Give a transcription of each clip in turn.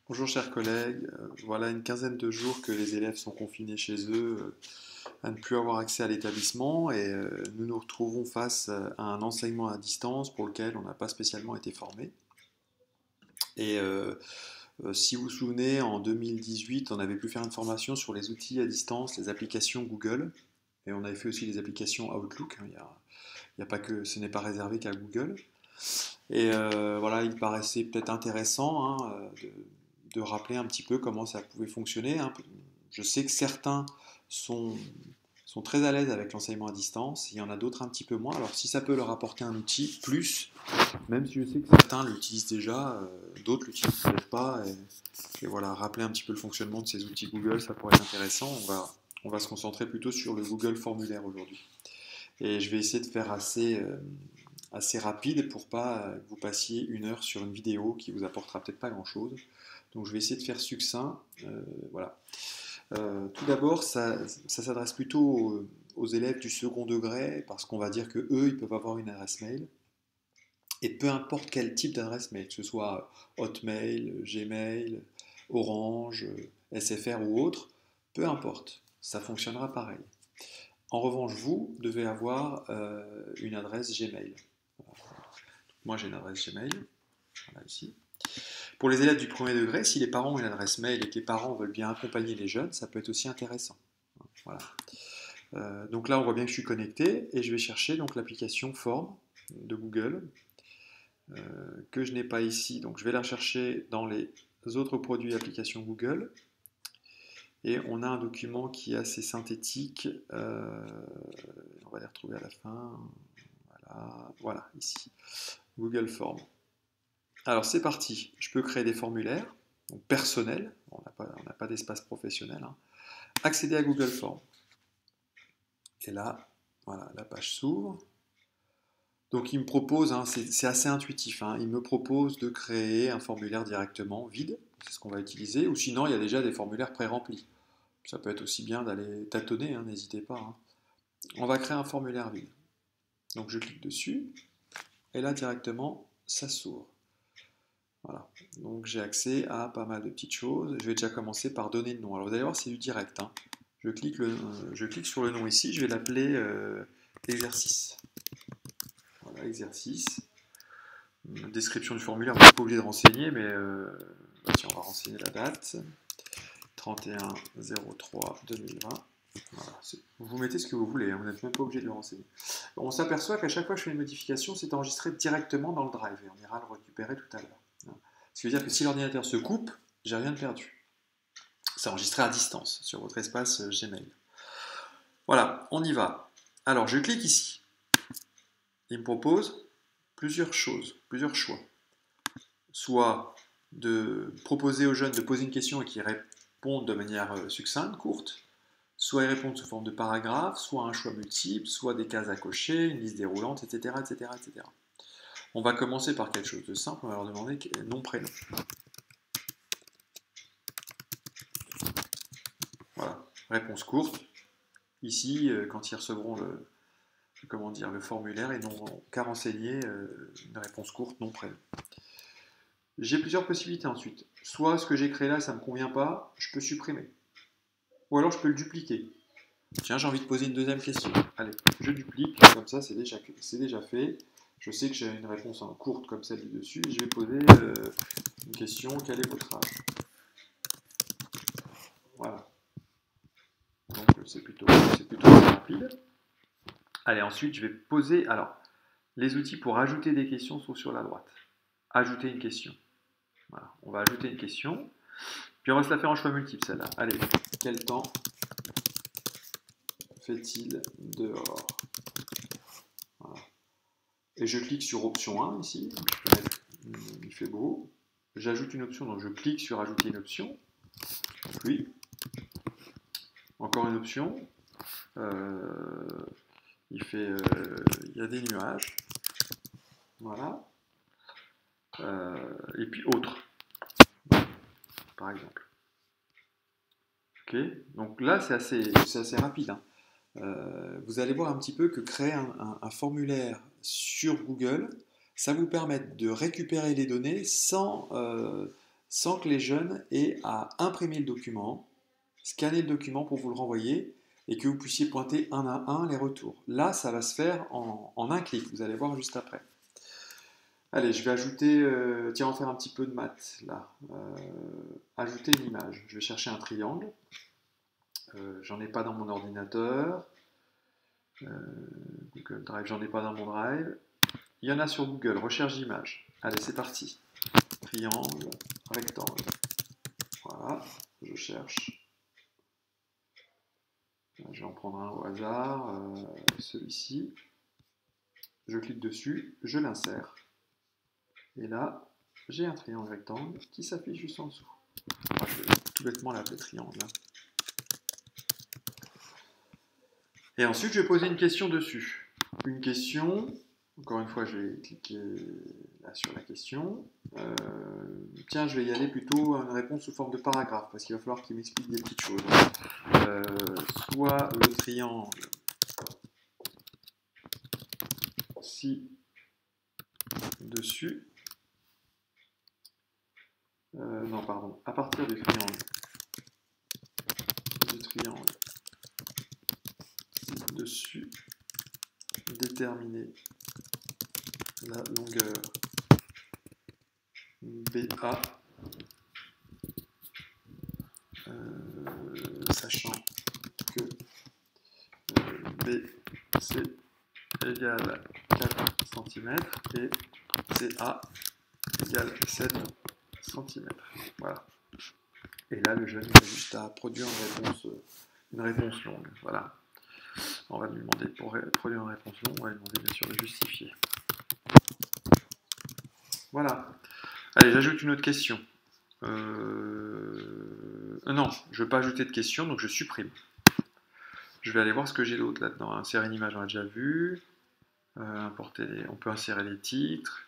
Bonjour chers collègues, voilà une quinzaine de jours que les élèves sont confinés chez eux, à ne plus avoir accès à l'établissement et nous nous retrouvons face à un enseignement à distance pour lequel on n'a pas spécialement été formé. Et si vous vous souvenez, en 2018, on avait pu faire une formation sur les outils à distance, les applications Google, et on avait fait aussi les applications Outlook, hein. Il y a pas que, ce n'est pas réservé qu'à Google. Et voilà, il paraissait peut-être intéressant, hein, de rappeler un petit peu comment ça pouvait fonctionner, hein. Je sais que certains sont, sont très à l'aise avec l'enseignement à distance, il y en a d'autres un petit peu moins. Alors si ça peut leur apporter un outil plus, même si je sais que certains l'utilisent déjà, d'autres l'utilisent peut-être pas. Et voilà, rappeler un petit peu le fonctionnement de ces outils Google, ça pourrait être intéressant. On va se concentrer plutôt sur le Google Formulaire aujourd'hui. Et je vais essayer de faire assez rapide pour pas que vous passiez une heure sur une vidéo qui vous apportera peut-être pas grand-chose. Donc je vais essayer de faire succinct. Voilà. Tout d'abord, ça s'adresse plutôt aux élèves du second degré parce qu'on va dire que eux, ils peuvent avoir une adresse mail. Et peu importe quel type d'adresse mail, que ce soit Hotmail, Gmail, Orange, SFR ou autre, peu importe, ça fonctionnera pareil. En revanche, vous devez avoir une adresse Gmail. Moi, j'ai une adresse Gmail, voilà ici. Pour les élèves du premier degré, si les parents ont une adresse mail et que les parents veulent bien accompagner les jeunes, ça peut être aussi intéressant. Voilà. Donc là, on voit bien que je suis connecté et je vais chercher donc l'application Form de Google que je n'ai pas ici. Donc je vais la chercher dans les autres produits et applications Google. Et on a un document qui est assez synthétique. On va les retrouver à la fin. Voilà, ici. Google Form. Alors c'est parti. Je peux créer des formulaires donc personnels. On n'a pas d'espace professionnel, hein. Accéder à Google Form. Et là, voilà, la page s'ouvre. Donc il me propose, hein, c'est assez intuitif, hein, il me propose de créer un formulaire directement vide, c'est ce qu'on va utiliser, ou sinon il y a déjà des formulaires pré-remplis. Ça peut être aussi bien d'aller tâtonner, hein, n'hésitez pas, hein. On va créer un formulaire vide. Donc je clique dessus, et là directement, ça s'ouvre. Voilà. Donc j'ai accès à pas mal de petites choses. Je vais déjà commencer par donner le nom. Alors vous allez voir, c'est du direct, hein. Je clique sur le nom ici, je vais l'appeler exercice. Voilà, exercice. Description du formulaire, vous n'êtes pas obligé de renseigner, mais tiens, on va renseigner la date. 31-03-2020. Voilà, vous mettez ce que vous voulez, hein, vous n'êtes même pas obligé de le renseigner. On s'aperçoit qu'à chaque fois que je fais une modification, c'est enregistré directement dans le drive et on ira le récupérer tout à l'heure. Ce qui veut dire que si l'ordinateur se coupe, j'ai rien perdu. C'est enregistré à distance sur votre espace Gmail. Voilà, on y va. Alors je clique ici. Il me propose plusieurs choses, plusieurs choix. Soit de proposer aux jeunes de poser une question et qu'ils répondent de manière succincte, courte, soit ils répondent sous forme de paragraphe, soit un choix multiple, soit des cases à cocher, une liste déroulante, etc., etc., etc. On va commencer par quelque chose de simple, on va leur demander nom, prénom. Voilà, réponse courte. Ici, quand ils recevront le formulaire, ils n'auront qu'à renseigner une réponse courte, nom, prénom. J'ai plusieurs possibilités ensuite. Soit ce que j'ai créé là, ça ne me convient pas, je peux supprimer. Ou alors je peux le dupliquer. Tiens, j'ai envie de poser une deuxième question. Allez, je duplique, comme ça c'est déjà fait. Je sais que j'ai une réponse courte comme celle du dessus. Et je vais poser une question, quel est votre âge? Voilà. Donc c'est plutôt rapide. Allez, ensuite je vais poser. Alors, les outils pour ajouter des questions sont sur la droite. Ajouter une question. Voilà, on va ajouter une question. Puis on va se la faire en choix multiple celle-là. Allez, quel temps fait-il dehors? Voilà. Et je clique sur option 1 ici. Je peux mettre il fait beau. J'ajoute une option, donc je clique sur ajouter une option. Puis, encore une option. Il y a des nuages. Voilà. Et puis autre, par exemple. Ok. Donc là, c'est assez rapide, hein. Vous allez voir un petit peu que créer un formulaire sur Google, ça vous permet de récupérer les données sans sans que les jeunes aient à imprimer le document, scanner le document pour vous le renvoyer et que vous puissiez pointer un à un les retours. Là, ça va se faire en un clic, vous allez voir juste après. Allez, je vais ajouter, tiens, on va faire un petit peu de maths là. Ajouter une image. Je vais chercher un triangle. J'en ai pas dans mon ordinateur. Google Drive, j'en ai pas dans mon Drive. Il y en a sur Google, recherche d'image. Allez, c'est parti. Triangle, rectangle. Voilà, je cherche. Je vais en prendre un au hasard, celui-ci. Je clique dessus, je l'insère. Et là, j'ai un triangle rectangle qui s'affiche juste en dessous. Moi, je vais tout bêtement l'appeler triangle. Et ensuite, je vais poser une question dessus. Une question, encore une fois, je vais cliquer là sur la question. Tiens, je vais y aller plutôt à une réponse sous forme de paragraphe, parce qu'il va falloir qu'il m'explique des petites choses. Soit le triangle ci-dessus, non, pardon, à partir du triangle ci-dessus, déterminer la longueur BA, sachant que BC égale 4 cm et CA égale 7 cm. Voilà. Et là, le jeune, il a juste à produire une réponse longue. Voilà. On va lui demander, pour produire une réponse longue, on va lui demander bien sûr de justifier. Voilà. Allez, j'ajoute une autre question. Non, je ne veux pas ajouter de question, donc je supprime. Je vais aller voir ce que j'ai d'autre là-dedans. Insérer une image, on a déjà vu. On peut insérer les titres.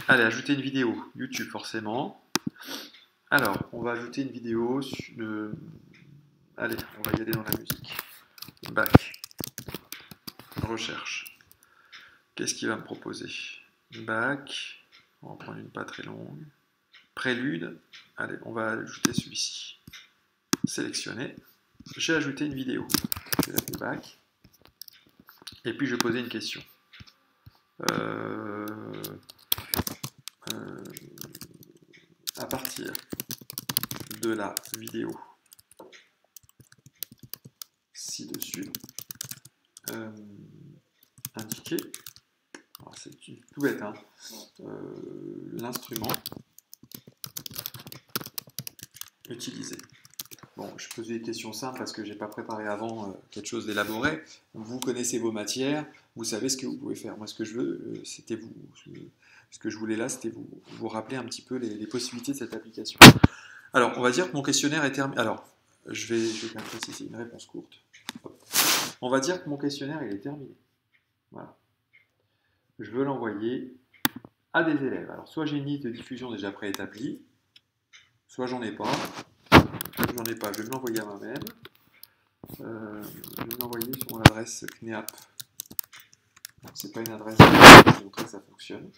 Allez, ajouter une vidéo. YouTube, forcément. Alors, on va ajouter une vidéo. Allez, on va y aller dans la musique. Back. Recherche. Qu'est-ce qu'il va me proposer? Back. On va en prendre une pas très longue. Prélude. Allez, on va ajouter celui-ci. Sélectionner. J'ai ajouté une vidéo. Je vais l'appeler back. Et puis je vais poser une question. À partir de la vidéo ci-dessus, indiquer, c'est tout bête, hein, l'instrument utilisé. Bon, je pose des questions simples parce que je n'ai pas préparé avant quelque chose d'élaboré. Vous connaissez vos matières, vous savez ce que vous pouvez faire. Moi, ce que je veux, c'était ce que je voulais là, c'était vous rappeler un petit peu les possibilités de cette application. Alors, on va dire que mon questionnaire est terminé. Alors, je vais bien préciser une réponse courte. On va dire que mon questionnaire il est terminé. Voilà. Je veux l'envoyer à des élèves. Alors, soit j'ai une liste de diffusion déjà préétablie, soit j'en ai pas. J'en ai pas, je vais me l'envoyer à moi-même. Je vais me l'envoyer sur mon adresse CNEAP. C'est pas une adresse, je vais vous montrer que ça fonctionne.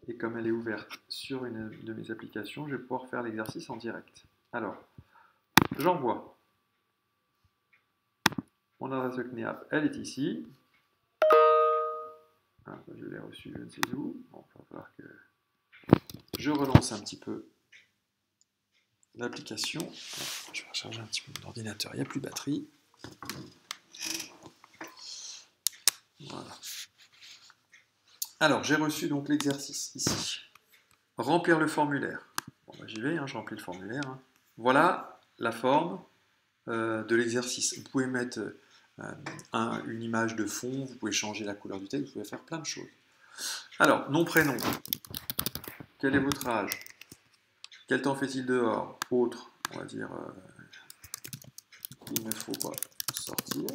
Et comme elle est ouverte sur une de mes applications, je vais pouvoir faire l'exercice en direct. Alors, j'envoie. Mon adresse CNEAP, elle est ici. Ah, je l'ai reçue, je ne sais où. Bon, il va falloir que je relance un petit peu l'application. Je vais recharger un petit peu mon ordinateur, il n'y a plus de batterie. Voilà. Alors, j'ai reçu donc l'exercice ici. Remplir le formulaire. Bon, bah, j'y vais, hein, je remplis le formulaire. Hein. Voilà la forme de l'exercice. Vous pouvez mettre une image de fond, vous pouvez changer la couleur du texte, vous pouvez faire plein de choses. Alors, nom, prénom. Quel est votre âge? Quel temps fait-il dehors? Autre, on va dire, il ne faut pas sortir.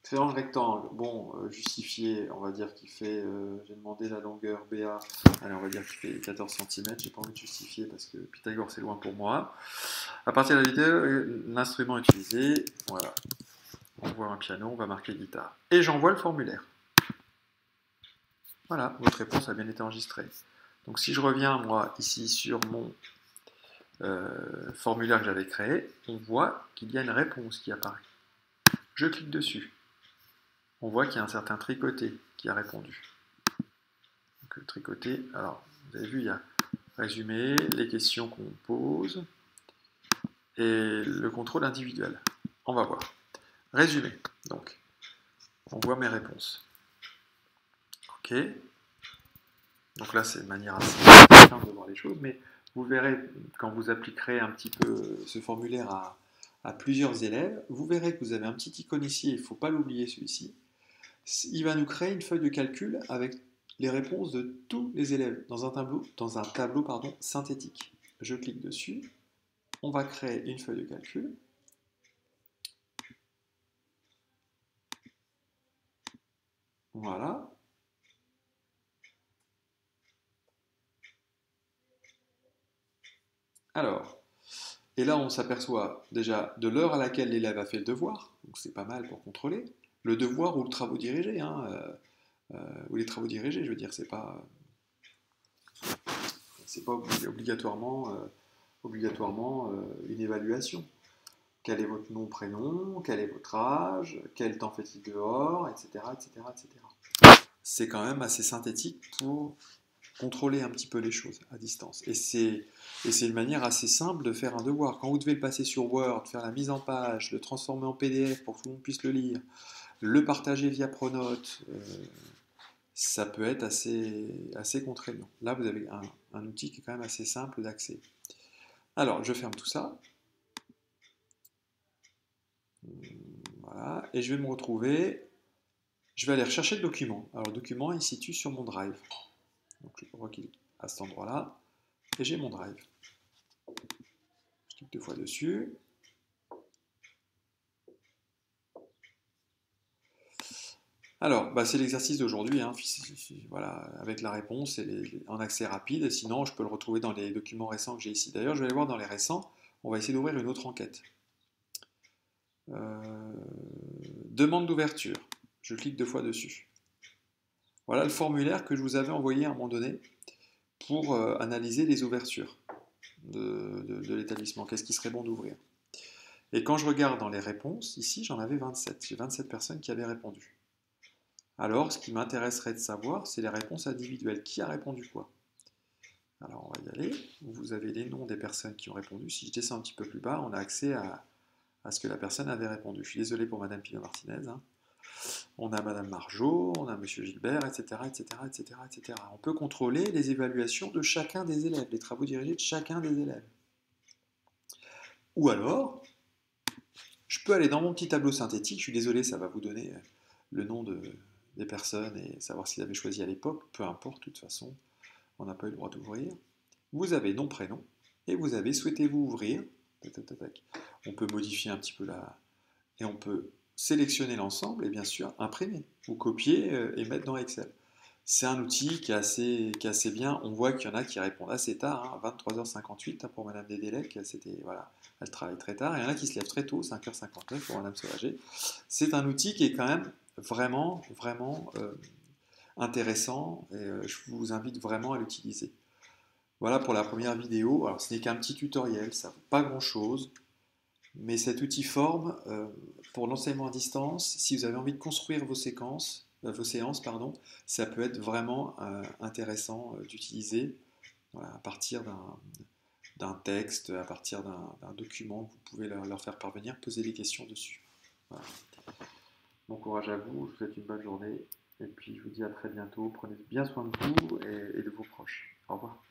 Triangle rectangle, bon, justifié, on va dire qu'il fait, j'ai demandé la longueur BA, allez, on va dire qu'il fait 14 cm, j'ai pas envie de justifier parce que Pythagore c'est loin pour moi. À partir de la vidéo, l'instrument utilisé, voilà, on voit un piano, on va marquer guitare. Et j'envoie le formulaire. Voilà, votre réponse a bien été enregistrée. Donc si je reviens, moi, ici sur mon formulaire que j'avais créé, on voit qu'il y a une réponse qui apparaît. Je clique dessus. On voit qu'il y a un certain tricoté qui a répondu. Donc le tricoté, alors, vous avez vu, il y a résumé, les questions qu'on pose et le contrôle individuel. On va voir. Résumé, donc, on voit mes réponses. Ok. Donc là, c'est de manière assez simple de voir les choses, mais vous verrez, quand vous appliquerez un petit peu ce formulaire à plusieurs élèves, vous verrez que vous avez un petit icône ici, il ne faut pas l'oublier celui-ci. Il va nous créer une feuille de calcul avec les réponses de tous les élèves dans un tableau synthétique. Je clique dessus, on va créer une feuille de calcul. Voilà. Alors, et là on s'aperçoit déjà de l'heure à laquelle l'élève a fait le devoir, donc c'est pas mal pour contrôler. Le devoir ou le travaux dirigé, hein, ou les travaux dirigés, je veux dire, c'est pas obligatoirement une évaluation. Quel est votre nom, prénom, quel est votre âge, quel temps fait-il dehors, etc., etc., etc. C'est quand même assez synthétique pour contrôler un petit peu les choses à distance. Et c'est une manière assez simple de faire un devoir. Quand vous devez le passer sur Word, faire la mise en page, le transformer en PDF pour que tout le monde puisse le lire, le partager via Pronote, ça peut être assez contraignant. Là, vous avez un outil qui est quand même assez simple d'accès. Alors, je ferme tout ça. Voilà. Et je vais me retrouver. Je vais aller rechercher le document. Alors, le document, il se situe sur mon Drive. Donc, je reclique à cet endroit-là. Et j'ai mon Drive. Je clique 2 fois dessus. Alors, bah, c'est l'exercice d'aujourd'hui, hein, voilà, avec la réponse et en accès rapide. Sinon, je peux le retrouver dans les documents récents que j'ai ici. D'ailleurs, je vais aller voir dans les récents. On va essayer d'ouvrir une autre enquête. Demande d'ouverture. Je clique 2 fois dessus. Voilà le formulaire que je vous avais envoyé à un moment donné pour analyser les ouvertures de l'établissement. Qu'est-ce qui serait bon d'ouvrir? Et quand je regarde dans les réponses, ici, j'en avais 27. J'ai 27 personnes qui avaient répondu. Alors, ce qui m'intéresserait de savoir, c'est les réponses individuelles. Qui a répondu quoi? Alors, on va y aller. Vous avez les noms des personnes qui ont répondu. Si je descends un petit peu plus bas, on a accès à ce que la personne avait répondu. Je suis désolé pour Madame Pinot-Martinez. Hein. On a Madame Margeau, on a Monsieur Gilbert, etc., etc., etc., etc. On peut contrôler les évaluations de chacun des élèves, les travaux dirigés de chacun des élèves. Ou alors, je peux aller dans mon petit tableau synthétique. Je suis désolé, ça va vous donner le nom des personnes et savoir s'ils avaient choisi à l'époque. Peu importe, de toute façon, on n'a pas eu le droit d'ouvrir. Vous avez nom, prénom, et vous avez souhaitez-vous ouvrir. On peut modifier un petit peu et on peut sélectionner l'ensemble et bien sûr imprimer ou copier et mettre dans Excel. C'est un outil qui est assez bien. On voit qu'il y en a qui répondent assez tard, hein, 23h58 pour Madame Desdelec, voilà, elle travaille très tard. Et il y en a qui se lèvent très tôt, 5h59 pour Madame Solager. C'est un outil qui est quand même vraiment, vraiment intéressant et je vous invite vraiment à l'utiliser. Voilà pour la première vidéo. Alors ce n'est qu'un petit tutoriel, ça ne vaut pas grand chose. Mais cet outil forme pour l'enseignement à distance. Si vous avez envie de construire vos séances, ça peut être vraiment intéressant d'utiliser voilà, à partir d'un texte, à partir d'un document que vous pouvez leur faire parvenir, poser des questions dessus. Voilà. Bon courage à vous, je vous souhaite une bonne journée et puis je vous dis à très bientôt. Prenez bien soin de vous et de vos proches. Au revoir.